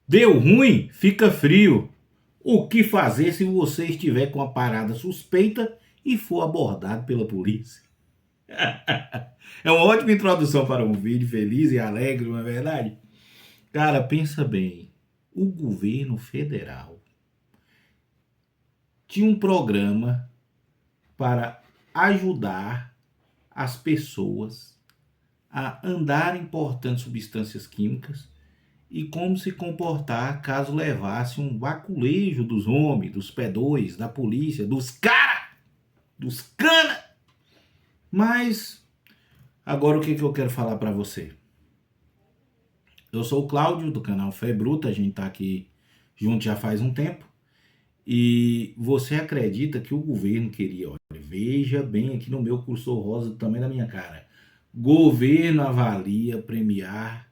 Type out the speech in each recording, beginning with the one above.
Deu ruim, fica frio. O que fazer se você estiver com a parada suspeita e for abordado pela polícia? É uma ótima introdução para um vídeo feliz e alegre, não é verdade? Cara, pensa bem. O governo federal tinha um programa para ajudar as pessoas a andarem portando substâncias químicas e como se comportar caso levasse um baculejo dos homens, dos P2, da polícia, dos cara, dos cana. Mas agora o que eu quero falar para você? Eu sou o Cláudio do canal Fé Bruta, a gente tá aqui junto já faz um tempo. E você acredita que o governo queria, olha, veja bem aqui no meu cursor rosa do tamanho da minha cara. Governo avalia premiar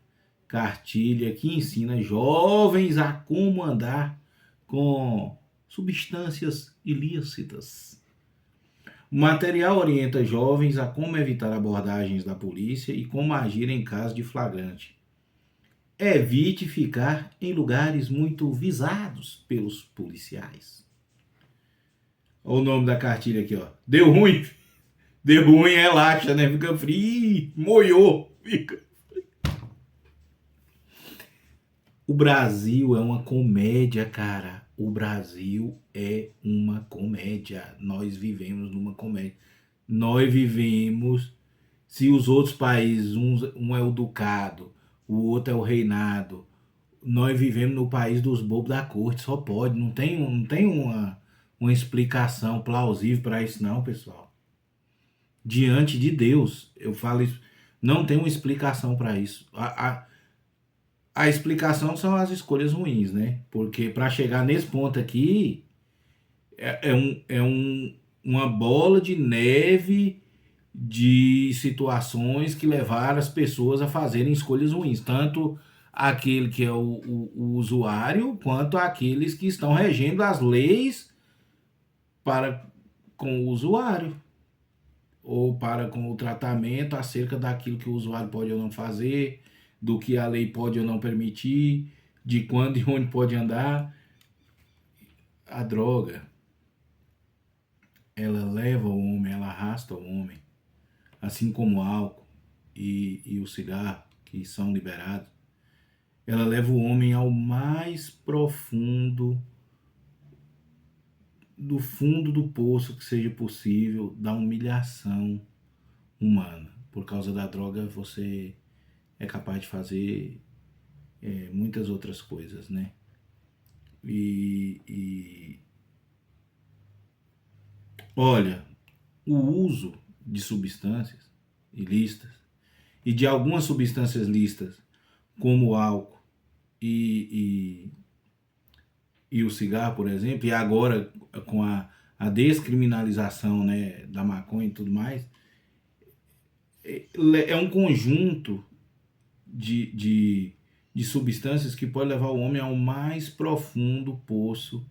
cartilha que ensina jovens a como andar com substâncias ilícitas. O material orienta jovens a como evitar abordagens da polícia e como agir em caso de flagrante. Evite ficar em lugares muito visados pelos policiais. Olha o nome da cartilha aqui, ó. Deu ruim. Deu ruim, relaxa, né? Fica frio, moiou. Fica. O Brasil é uma comédia, cara. O Brasil é uma comédia. Nós vivemos numa comédia. Nós vivemos. Se os outros países, um é o ducado, o outro é o reinado, nós vivemos no país dos bobos da corte. Só pode. Não tem uma explicação plausível para isso, não, pessoal. Diante de Deus, eu falo isso. Não tem uma explicação para isso. A explicação são as escolhas ruins, né? Porque para chegar nesse ponto aqui, uma bola de neve de situações que levaram as pessoas a fazerem escolhas ruins. Tanto aquele que é o usuário, quanto aqueles que estão regendo as leis para com o usuário. Ou para com o tratamento acerca daquilo que o usuário pode ou não fazer, do que a lei pode ou não permitir, de quando e onde pode andar. A droga, ela leva o homem, ela arrasta o homem, assim como o álcool e o cigarro, que são liberados. Ela leva o homem ao mais profundo, do fundo do poço que seja possível, da humilhação humana. Por causa da droga, você é capaz de fazer muitas outras coisas, né? E olha, o uso de substâncias ilícitas e de algumas substâncias lícitas, como o álcool e, e o cigarro, por exemplo, e agora com a descriminalização, né, da maconha e tudo mais, é um conjunto de substâncias que pode levar o homem ao mais profundo poço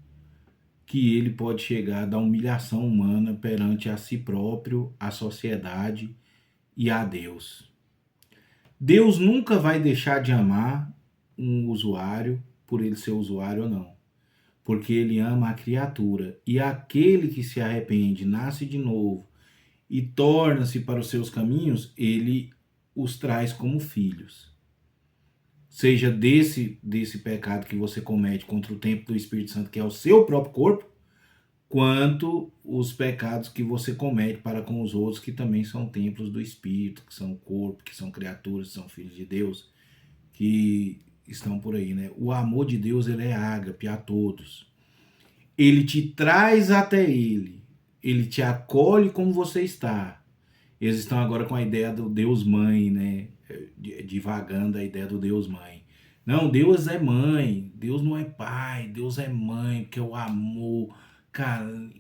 que ele pode chegar da humilhação humana perante a si próprio, a sociedade e a Deus. Deus nunca vai deixar de amar um usuário por ele ser usuário ou não, porque ele ama a criatura, e aquele que se arrepende, nasce de novo e torna-se para os seus caminhos, ele os traz como filhos. Seja desse pecado que você comete contra o templo do Espírito Santo, que é o seu próprio corpo, quanto os pecados que você comete para com os outros, que também são templos do Espírito, que são o corpo, que são criaturas, que são filhos de Deus, que estão por aí, né? O amor de Deus, ele é ágape a todos. Ele te traz até ele te acolhe como você está. Eles estão agora com a ideia do Deus Mãe, né? Divagando a ideia do Deus Mãe. Não, Deus é mãe, Deus não é pai, Deus é mãe, porque é o amor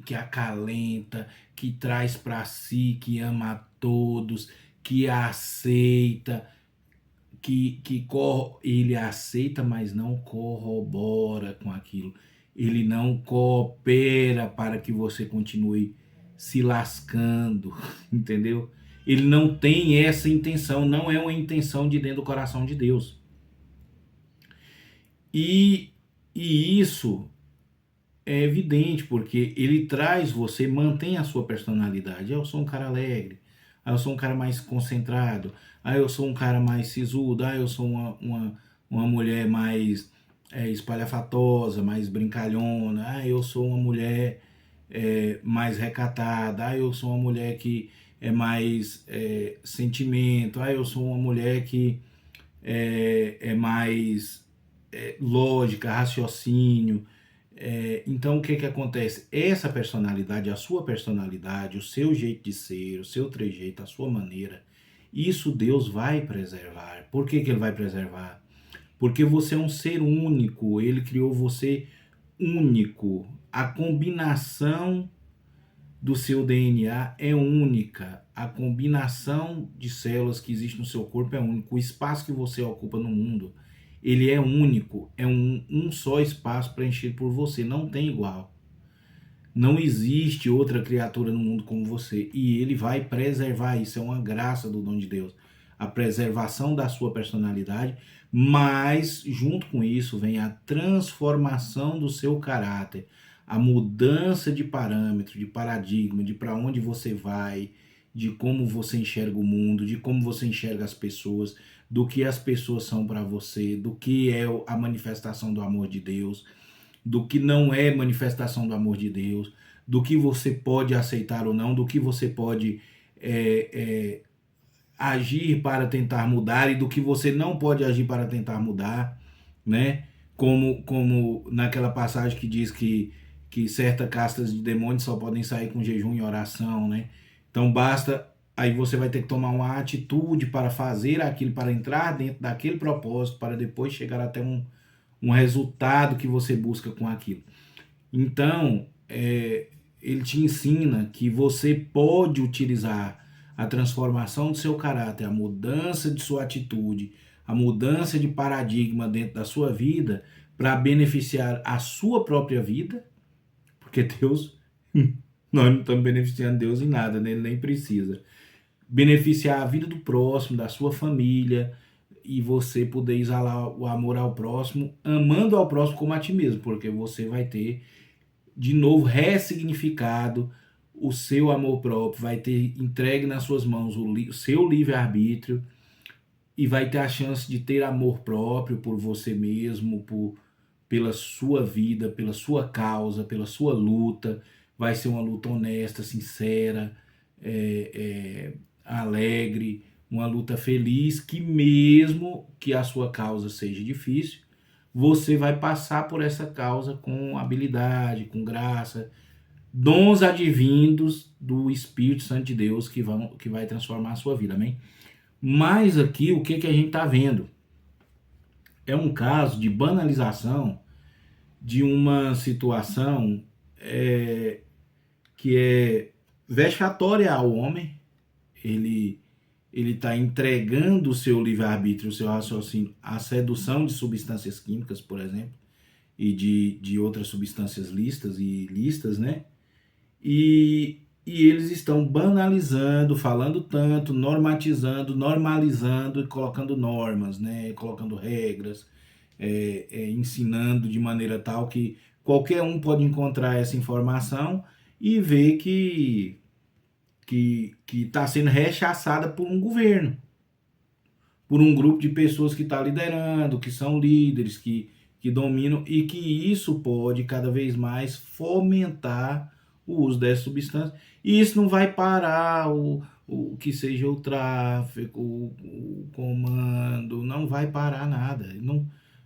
que acalenta, que traz para si, que ama a todos, que aceita, ele aceita, mas não corrobora com aquilo. Ele não coopera para que você continue se lascando, entendeu? Ele não tem essa intenção, não é uma intenção de dentro do coração de Deus. E, e isso é evidente, porque ele traz você, mantém a sua personalidade. Eu sou um cara alegre, eu sou um cara mais concentrado, eu sou um cara mais sisudo, eu sou uma mulher mais espalhafatosa, mais brincalhona, eu sou uma mulher mais recatada, eu sou uma mulher que é mais sentimento, eu sou uma mulher que é mais lógica, raciocínio. Então, o que que acontece? Essa personalidade, a sua personalidade, o seu jeito de ser, o seu trejeito, a sua maneira, isso Deus vai preservar. Por que que Ele vai preservar? Porque você é um ser único, Ele criou você único. A combinação do seu DNA é única. A combinação de células que existe no seu corpo é único. O espaço que você ocupa no mundo, ele é único. É um só espaço preenchido por você. Não tem igual. Não existe outra criatura no mundo como você. E ele vai preservar isso. É uma graça do dom de Deus. A preservação da sua personalidade, mas junto com isso vem a transformação do seu caráter, a mudança de parâmetro, de paradigma, de para onde você vai, de como você enxerga o mundo, de como você enxerga as pessoas, do que as pessoas são para você, do que é a manifestação do amor de Deus, do que não é manifestação do amor de Deus, do que você pode aceitar ou não, do que você pode agir para tentar mudar e do que você não pode agir para tentar mudar, né? Como naquela passagem que diz que certas castas de demônios só podem sair com jejum e oração, né? Então basta, aí você vai ter que tomar uma atitude para fazer aquilo, para entrar dentro daquele propósito, para depois chegar até um resultado que você busca com aquilo. Então, ele te ensina que você pode utilizar a transformação do seu caráter, a mudança de sua atitude, a mudança de paradigma dentro da sua vida para beneficiar a sua própria vida, porque Deus, nós não estamos beneficiando Deus em nada, né? Ele nem precisa. Beneficiar a vida do próximo, da sua família, e você poder exalar o amor ao próximo, amando ao próximo como a ti mesmo, porque você vai ter de novo ressignificado o seu amor próprio, vai ter entregue nas suas mãos o seu livre-arbítrio e vai ter a chance de ter amor próprio por você mesmo, pela sua vida, pela sua causa, pela sua luta. Vai ser uma luta honesta, sincera, alegre, uma luta feliz, que mesmo que a sua causa seja difícil, você vai passar por essa causa com habilidade, com graça, dons advindos do Espírito Santo de Deus que vai transformar a sua vida, amém? Mas aqui, o que a gente está vendo? É um caso de banalização de uma situação que é vexatória ao homem. Ele está entregando o seu livre-arbítrio, o seu raciocínio, à sedução de substâncias químicas, por exemplo, e de outras substâncias listas, né? E eles estão banalizando, falando tanto, normatizando, normalizando e colocando normas, né? Colocando regras, ensinando de maneira tal que qualquer um pode encontrar essa informação e ver que está sendo rechaçada por um governo, por um grupo de pessoas que está liderando, que são líderes, que dominam, e que isso pode cada vez mais fomentar o uso dessa substância. E isso não vai parar o que seja o tráfico, o comando, não vai parar nada,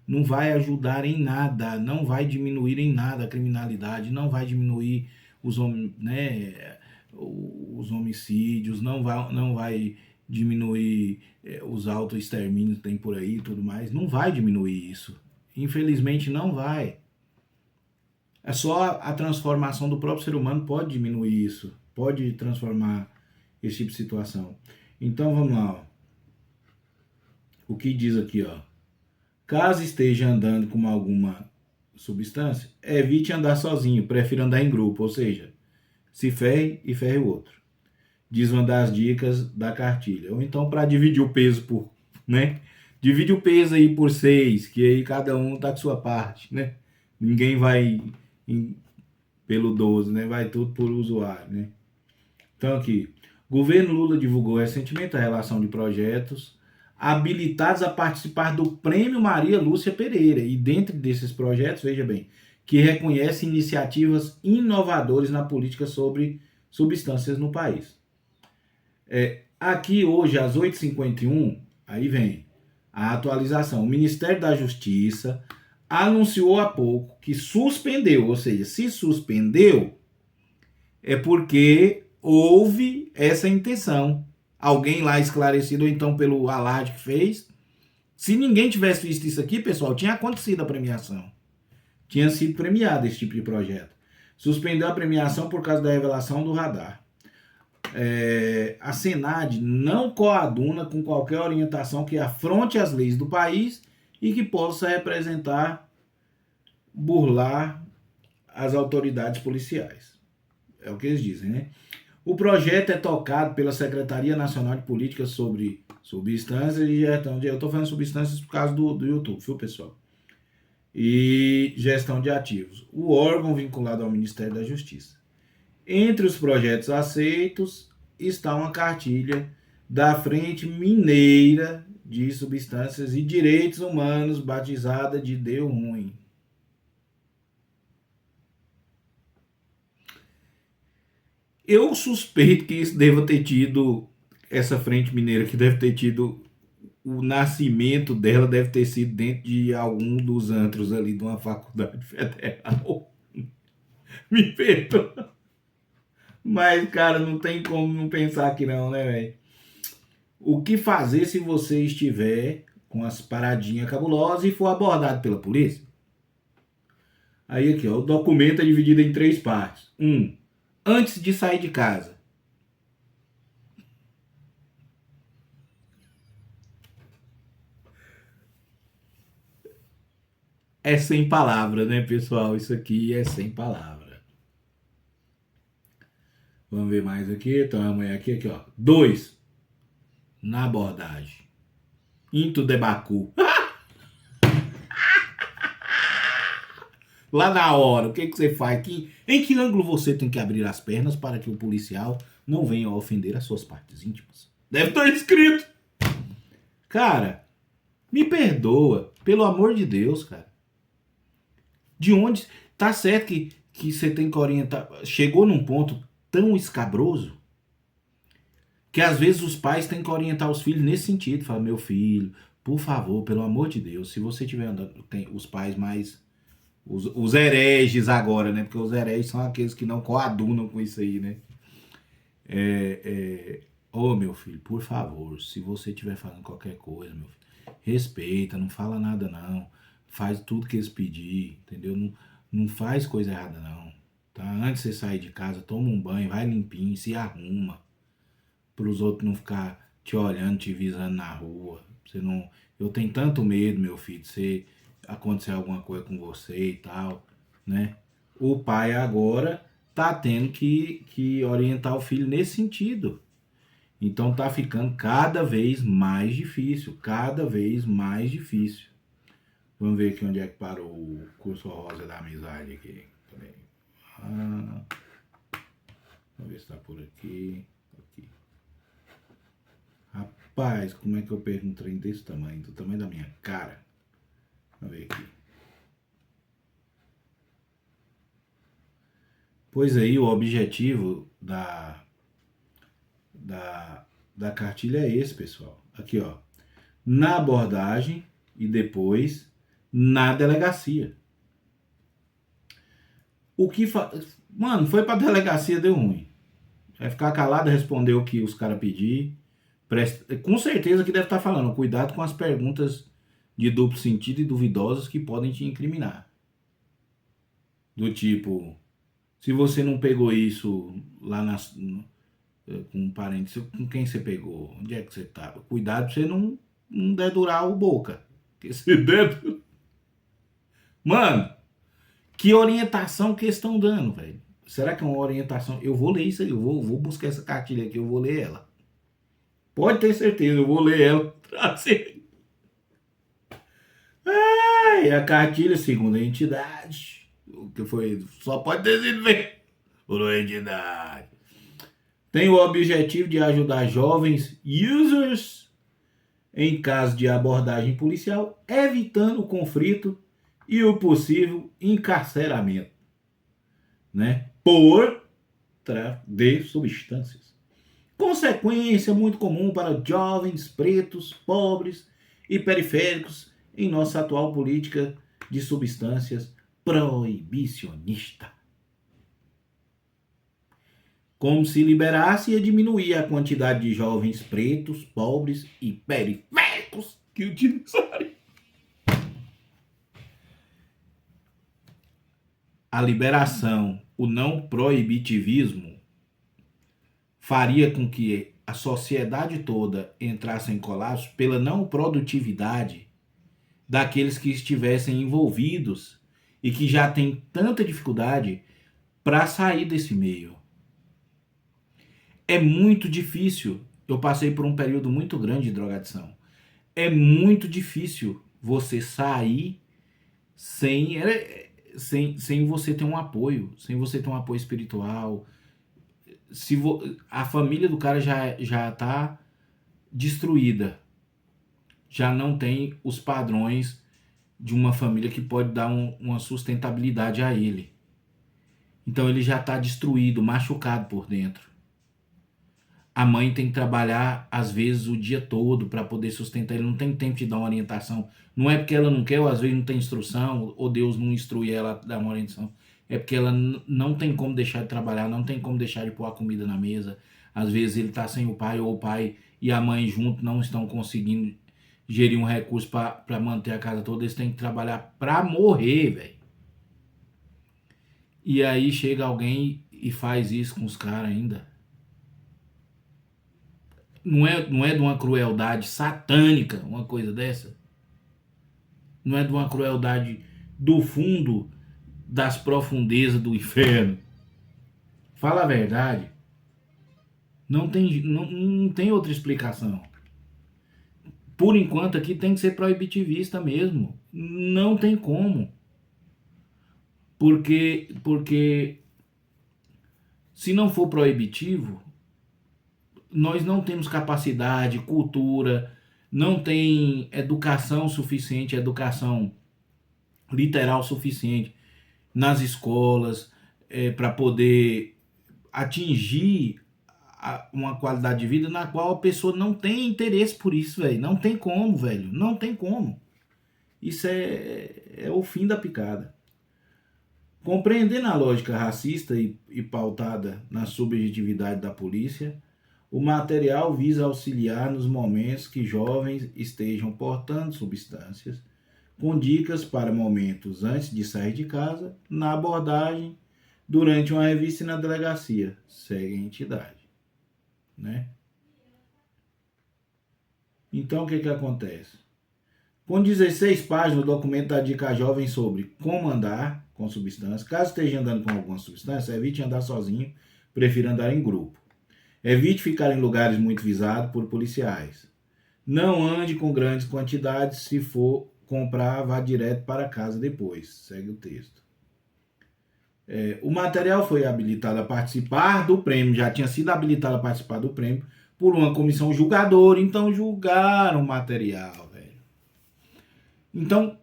não vai ajudar em nada, não vai diminuir em nada a criminalidade, não vai diminuir os homicídios, não vai diminuir os autoextermínios que tem por aí e tudo mais, não vai diminuir isso. Infelizmente não vai. É só a transformação do próprio ser humano pode diminuir isso, pode transformar esse tipo de situação. Então vamos lá, ó. O que diz aqui, ó. Caso esteja andando com alguma substância, evite andar sozinho, prefira andar em grupo, ou seja, se ferre e ferre o outro. Diz uma das dicas da cartilha. Ou então para dividir o peso por, né? Divide o peso aí por 6, que aí cada um tá com sua parte, né? Ninguém vai pelo 12, né? Vai tudo por usuário, né? Então aqui, o governo Lula divulgou recentemente a relação de projetos habilitados a participar do Prêmio Maria Lúcia Pereira. E dentro desses projetos, veja bem, que reconhece iniciativas inovadoras na política sobre substâncias no país. Aqui hoje, às 8h51, aí vem a atualização. O Ministério da Justiça anunciou há pouco que suspendeu, ou seja, se suspendeu, é porque houve essa intenção. Alguém lá esclarecido, ou então pelo alarde que fez. Se ninguém tivesse visto isso aqui, pessoal, tinha acontecido a premiação. Tinha sido premiado esse tipo de projeto. Suspendeu a premiação por causa da revelação do radar. A Senad não coaduna com qualquer orientação que afronte as leis do país e que possa representar, burlar as autoridades policiais. É o que eles dizem, né? O projeto é tocado pela Secretaria Nacional de Políticas sobre Substâncias e Gestão de... Eu estou falando substâncias por causa do YouTube, viu, pessoal? E gestão de ativos. O órgão vinculado ao Ministério da Justiça. Entre os projetos aceitos está uma cartilha da Frente Mineira de Substâncias e Direitos Humanos, batizada de Deu Ruim. Eu suspeito que isso deva ter tido, essa Frente Mineira que deve ter tido, o nascimento dela deve ter sido dentro de algum dos antros ali de uma faculdade federal. Me perdoa. Mas, cara, não tem como não pensar que não, né, velho? O que fazer se você estiver com as paradinhas cabulosas e for abordado pela polícia? Aí aqui, ó, o documento é dividido em 3 partes. 1. Antes de sair de casa. É sem palavra, né, pessoal? Isso aqui é sem palavra. Vamos ver mais aqui. Então, amanhã aqui, ó. 2. Na abordagem. Into the Baku. Lá na hora, o que você faz? Em que ângulo você tem que abrir as pernas para que o policial não venha a ofender as suas partes íntimas? Deve estar escrito. Cara, me perdoa. Pelo amor de Deus, cara. De onde... Tá certo que você tem que orientar... Chegou num ponto tão escabroso que às vezes os pais têm que orientar os filhos nesse sentido. Fala, meu filho, por favor, pelo amor de Deus, se você tiver andando... Tem os pais mais... Os hereges agora, né? Porque os hereges são aqueles que não coadunam com isso aí, né? Ô, meu filho, por favor, se você estiver fazendo qualquer coisa, meu filho, respeita, não fala nada não. Faz tudo que eles pedir, entendeu? Não faz coisa errada não. Tá? Antes de você sair de casa, toma um banho, vai limpinho, se arruma. Para os outros não ficar te olhando, te visando na rua. Você não... Eu tenho tanto medo, meu filho, de você acontecer alguma coisa com você e tal, né? O pai agora tá tendo que orientar o filho nesse sentido. Então tá ficando cada vez mais difícil, cada vez mais difícil. Vamos ver aqui onde é que parou o curso rosa da amizade aqui. Vamos ver se tá por aqui. Aqui. Rapaz, como é que eu perco um trem desse tamanho? Do tamanho da minha cara. Vamos ver aqui. Pois aí, o objetivo da cartilha é esse, pessoal. Aqui, ó. Na abordagem e depois na delegacia. O que Mano, foi pra delegacia, deu ruim. Vai ficar calado, responder o que os caras pedir. Com certeza que deve estar falando. Cuidado com as perguntas de duplo sentido e duvidosas que podem te incriminar. Do tipo, se você não pegou isso lá com um parente, com quem você pegou? Onde é que você tá? Cuidado pra você não dedurar o boca. Porque esse dedo... Mano, que orientação que eles estão dando, velho? Será que é uma orientação? Eu vou ler isso aí, eu vou buscar essa cartilha aqui, eu vou ler ela. Pode ter certeza, eu vou ler ela. Aí a cartilha, segundo a entidade, o que foi, só pode ter sido feito por uma entidade. Tem o objetivo de ajudar jovens users em caso de abordagem policial, evitando o conflito e o possível encarceramento, né? Por tráfico de substâncias. Consequência muito comum para jovens pretos, pobres e periféricos em nossa atual política de substâncias proibicionista. Como se liberasse ia diminuir a quantidade de jovens pretos, pobres e periféricos que utilizarem a liberação, o não proibitivismo, faria com que a sociedade toda entrasse em colapso pela não produtividade daqueles que estivessem envolvidos e que já têm tanta dificuldade para sair desse meio. É muito difícil. Eu passei por um período muito grande de drogadição. É muito difícil você sair sem você ter um apoio, sem você ter um apoio espiritual. A família do cara já tá destruída. Já não tem os padrões de uma família que pode dar uma sustentabilidade a ele. Então ele já está destruído, machucado por dentro. A mãe tem que trabalhar, às vezes, o dia todo para poder sustentar. Ele não tem tempo de dar uma orientação. Não é porque ela não quer, ou às vezes não tem instrução, ou Deus não instrui ela a dar uma orientação. É porque ela não tem como deixar de trabalhar, não tem como deixar de pôr a comida na mesa. Às vezes ele está sem o pai, ou o pai e a mãe junto não estão conseguindo gerir um recurso para manter a casa toda. Eles têm que trabalhar para morrer, velho. E aí chega alguém e faz isso com os caras ainda. Não é de uma crueldade satânica uma coisa dessa? Não é de uma crueldade do fundo das profundezas do inferno? Fala a verdade. Não tem outra explicação. Por enquanto aqui tem que ser proibitivista mesmo. Não tem como. Porque se não for proibitivo, nós não temos capacidade, cultura, não tem educação suficiente, educação literal suficiente nas escolas para poder atingir uma qualidade de vida na qual a pessoa não tem interesse por isso, velho. Não tem como, velho. Não tem como. Isso é o fim da picada. Compreendendo a lógica racista e pautada na subjetividade da polícia, o material visa auxiliar nos momentos que jovens estejam portando substâncias, com dicas para momentos antes de sair de casa, na abordagem, durante uma revista e na delegacia. Segue a entidade, né? Então, o que acontece? Com 16 páginas, o documento dá dica a jovem sobre como andar com substância. Caso esteja andando com alguma substância, evite andar sozinho, prefira andar em grupo. Evite ficar em lugares muito visados por policiais. Não ande com grandes quantidades. Se for comprar, vá direto para casa depois. Segue o texto. O material foi habilitado a participar do prêmio, já tinha sido habilitado a participar do prêmio por uma comissão julgadora. Então julgaram o material, velho. Então,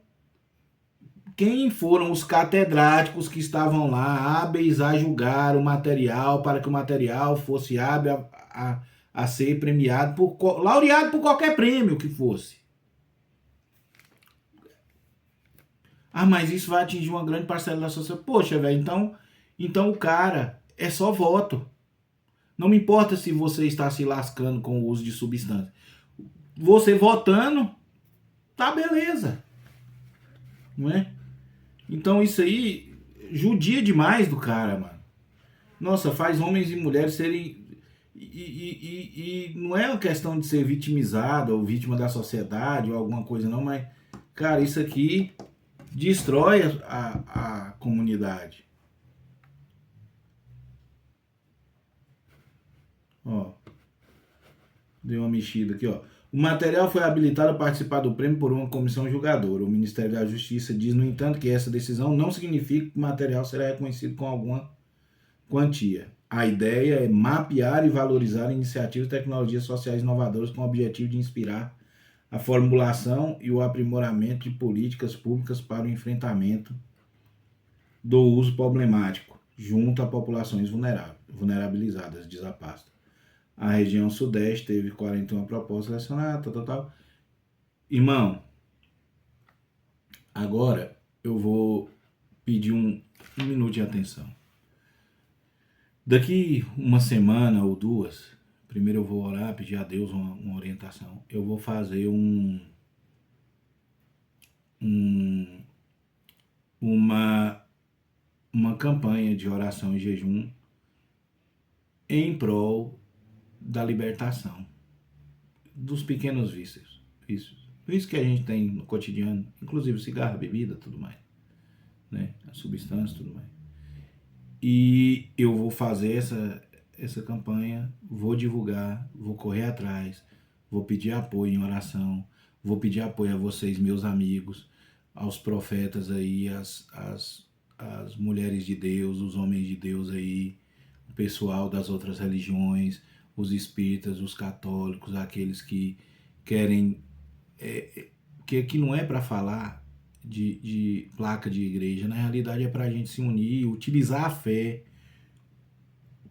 quem foram os catedráticos que estavam lá hábeis a julgar o material para que o material fosse hábil a ser premiado, laureado por qualquer prêmio que fosse? Ah, mas isso vai atingir uma grande parcela da sociedade. Poxa, velho, então o cara é só voto. Não me importa se você está se lascando com o uso de substância. Você votando, tá beleza. Não é? Então isso aí judia demais do cara, mano. Nossa, faz homens e mulheres serem... E não é uma questão de ser vitimizado ou vítima da sociedade ou alguma coisa não, mas, cara, isso aqui destrói a comunidade. Ó, deu uma mexida aqui, ó. O material foi habilitado a participar do prêmio por uma comissão julgadora. O Ministério da Justiça diz, no entanto, que essa decisão não significa que o material será reconhecido com alguma quantia. A ideia é mapear e valorizar iniciativas e tecnologias sociais inovadoras com o objetivo de inspirar a formulação e o aprimoramento de políticas públicas para o enfrentamento do uso problemático junto a populações vulnerabilizadas, diz a pasta. A região sudeste teve 41 propostas selecionadas, tal. Irmão, agora eu vou pedir um minuto de atenção. Daqui uma semana ou duas, primeiro eu vou orar, pedir a Deus uma orientação. Eu vou fazer uma campanha de oração e jejum em prol da libertação dos pequenos vícios. Vícios que a gente tem no cotidiano, inclusive cigarro, bebida, tudo mais, né? A substância, tudo mais. E eu vou fazer essa campanha, vou divulgar, vou correr atrás, vou pedir apoio em oração, vou pedir apoio a vocês, meus amigos, aos profetas aí, as mulheres de Deus, os homens de Deus aí, o pessoal das outras religiões, os espíritas, os católicos, aqueles que querem, que aqui não é para falar de placa de igreja, na realidade é para a gente se unir, utilizar a fé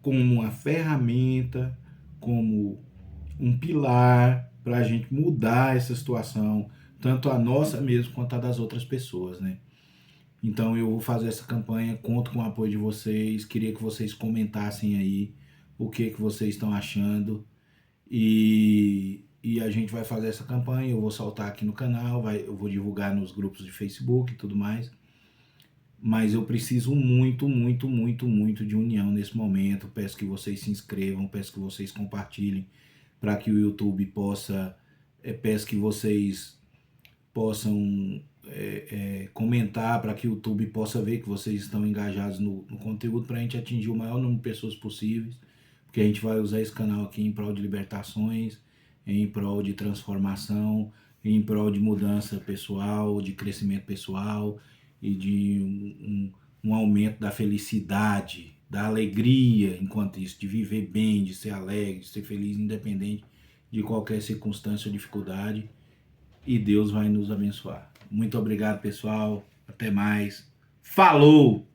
como uma ferramenta, como um pilar para a gente mudar essa situação, tanto a nossa mesmo quanto a das outras pessoas, né? Então eu vou fazer essa campanha, conto com o apoio de vocês, queria que vocês comentassem aí o que vocês estão achando e a gente vai fazer essa campanha, eu vou soltar aqui no canal, eu vou divulgar nos grupos de Facebook e tudo mais, mas eu preciso muito, muito, muito, muito de união nesse momento, peço que vocês se inscrevam, peço que vocês compartilhem, para que o YouTube possa, peço que vocês possam comentar, para que o YouTube possa ver que vocês estão engajados no conteúdo, para a gente atingir o maior número de pessoas possíveis, porque a gente vai usar esse canal aqui em prol de libertações, em prol de transformação, em prol de mudança pessoal, de crescimento pessoal e de um aumento da felicidade, da alegria, enquanto isso, de viver bem, de ser alegre, de ser feliz, independente de qualquer circunstância ou dificuldade. E Deus vai nos abençoar. Muito obrigado, pessoal. Até mais. Falou!